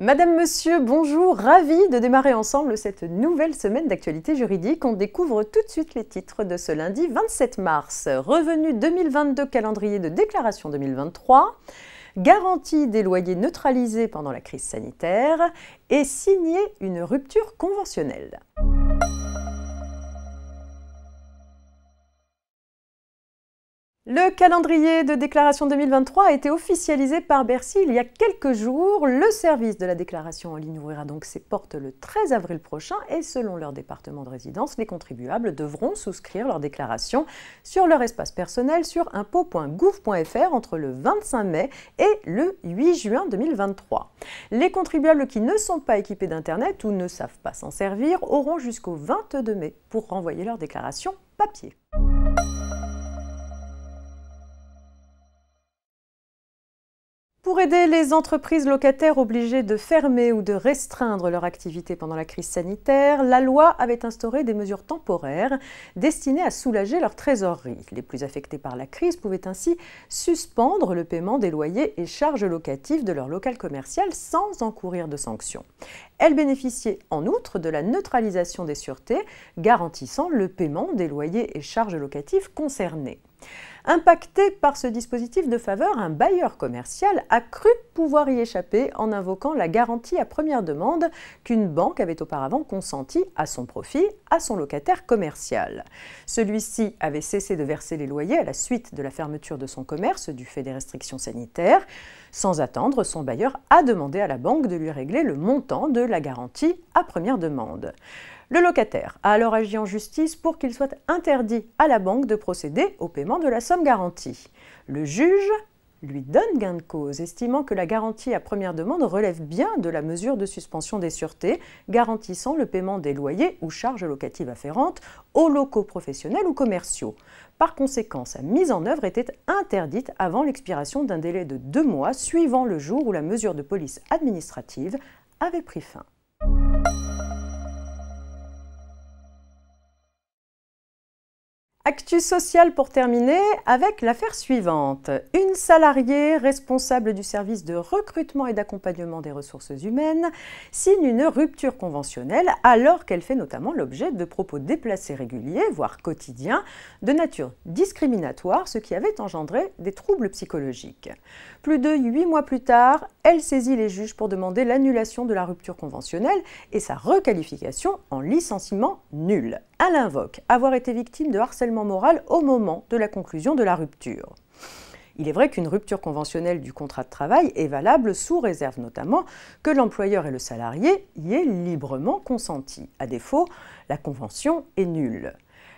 Madame, Monsieur, bonjour, ravi de démarrer ensemble cette nouvelle semaine d'actualité juridique. On découvre tout de suite les titres de ce lundi 27 mars. Revenu 2022, calendrier de déclaration 2023, garantie des loyers neutralisés pendant la crise sanitaire et signer une rupture conventionnelle. Le calendrier de déclaration 2023 a été officialisé par Bercy il y a quelques jours. Le service de la déclaration en ligne ouvrira donc ses portes le 13 avril prochain et selon leur département de résidence, les contribuables devront souscrire leur déclaration sur leur espace personnel sur impôts.gouv.fr entre le 25 mai et le 8 juin 2023. Les contribuables qui ne sont pas équipés d'Internet ou ne savent pas s'en servir auront jusqu'au 22 mai pour renvoyer leur déclaration papier. Pour aider les entreprises locataires obligées de fermer ou de restreindre leur activité pendant la crise sanitaire, la loi avait instauré des mesures temporaires destinées à soulager leur trésorerie. Les plus affectés par la crise pouvaient ainsi suspendre le paiement des loyers et charges locatives de leur local commercial sans encourir de sanctions. Elles bénéficiaient en outre de la neutralisation des sûretés, garantissant le paiement des loyers et charges locatives concernés. Impacté par ce dispositif de faveur, un bailleur commercial a cru pouvoir y échapper en invoquant la garantie à première demande qu'une banque avait auparavant consentie à son profit à son locataire commercial. Celui-ci avait cessé de verser les loyers à la suite de la fermeture de son commerce du fait des restrictions sanitaires. Sans attendre, son bailleur a demandé à la banque de lui régler le montant de la garantie à première demande. Le locataire a alors agi en justice pour qu'il soit interdit à la banque de procéder au paiement de la somme garantie. Le juge lui donne gain de cause, estimant que la garantie à première demande relève bien de la mesure de suspension des sûretés, garantissant le paiement des loyers ou charges locatives afférentes aux locaux professionnels ou commerciaux. Par conséquent, sa mise en œuvre était interdite avant l'expiration d'un délai de 2 mois suivant le jour où la mesure de police administrative avait pris fin. Actu sociale pour terminer avec l'affaire suivante. Une salariée responsable du service de recrutement et d'accompagnement des ressources humaines signe une rupture conventionnelle alors qu'elle fait notamment l'objet de propos déplacés réguliers, voire quotidiens, de nature discriminatoire, ce qui avait engendré des troubles psychologiques. Plus de 8 mois plus tard, elle saisit les juges pour demander l'annulation de la rupture conventionnelle et sa requalification en licenciement nul. Elle invoque avoir été victime de harcèlement moral au moment de la conclusion de la rupture. Il est vrai qu'une rupture conventionnelle du contrat de travail est valable sous réserve notamment que l'employeur et le salarié y aient librement consenti. À défaut, la convention est nulle.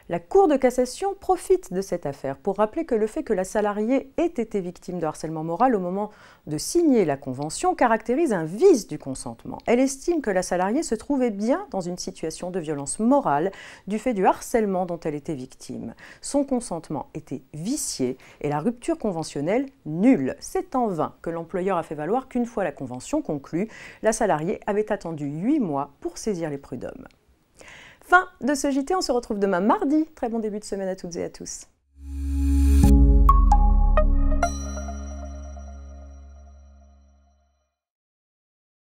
La Cour de cassation profite de cette affaire pour rappeler que le fait que la salariée ait été victime de harcèlement moral au moment de signer la convention caractérise un vice du consentement. Elle estime que la salariée se trouvait bien dans une situation de violence morale du fait du harcèlement dont elle était victime. Son consentement était vicié et la rupture conventionnelle nulle. C'est en vain que l'employeur a fait valoir qu'une fois la convention conclue, la salariée avait attendu 8 mois pour saisir les prud'hommes. Fin de ce JT, on se retrouve demain mardi. Très bon début de semaine à toutes et à tous.